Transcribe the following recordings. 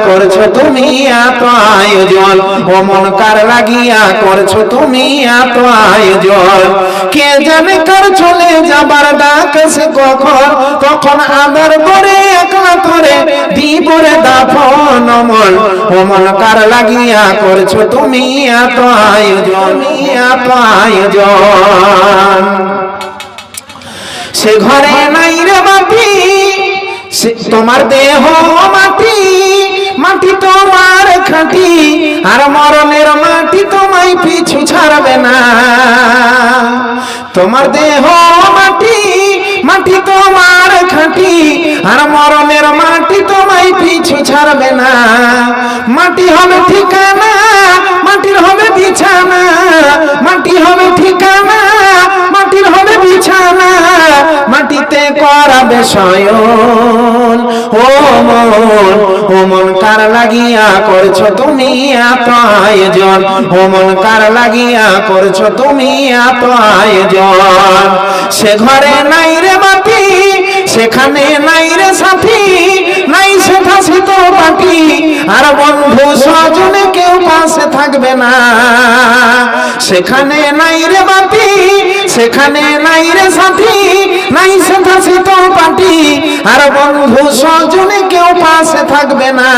করছো তুমি এত আয়োজন, ও মন কার লাগিয়া করছো তুমি এত আয়োজন। কে জানে কার চলে যাবার ডাক সে কখন, তখন আধার করে একলা করে দিবরে দাফন মন, ও মন কার লাগিয়া করছো তুমি এত আয়োজন, এত আয়োজন। সে ঘরে নাই রে বাপি তোমার দেহ মাটি, মাটি তোমার খাঁটি, আর মরণের মাটি তোমায় পিছু ছাড়বে না। তোমার দেহ মাটি, মাটি তোমার খাঁটি, আর মরণের মাটি তোমায় পিছু ছাড়বে না। মাটি হবে ঠিকানা, মাটির হবে বিছানা, মাটি হবে ঠিকানা, মাটির হবে বিছানা, মাটিতে করাবে শয়ন। ও মন কার লাগিয়া করছো তুমি এত আয়োজন, ও মন কার লাগিয়া করছো তুমি এত আয়োজন। সে ঘরে নাই রে বাপি, সেখানে নাই রে সাথী, নাই সে ফাঁসি তো পাটি, আর বন্ধু স্বজনে কেউ পাশে থাকবে না। সেখানে নাই রে বাপি, সেখানে নাই রে সাথী, নাই সে ফাঁসি তো পাটি, আর বন্ধু স্বজনে কেউ পাশে থাকবে না।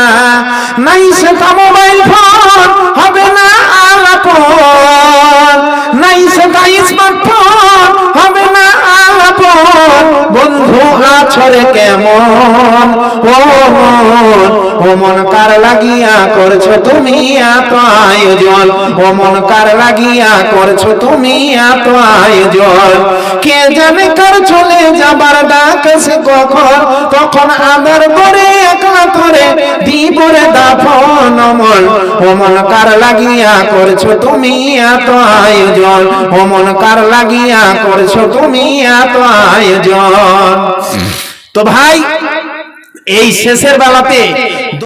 নাই সে তা মোবাইল ফোন হবে না আলাপন, নাই সে তা স্মার্টফোন হবে না আলাপন। বন্ধু আছরে কেমন, ও মন কার লাগিয়া করছো তুমি এত আয়োজন, ও মন কার লাগিয়া করছো তুমি এত আয়োজন। কে জানে কার চলে যাবার ডাক সে কখন, তখন আধার করে একলা করে দিবরে দাফন মন, ও মন কার লাগিয়া করছো তুমি এত আয়োজন, ও মন কার লাগিয়া করছো তুমি এত আয়োজন। তো ভাই এই শেষের বেলাতে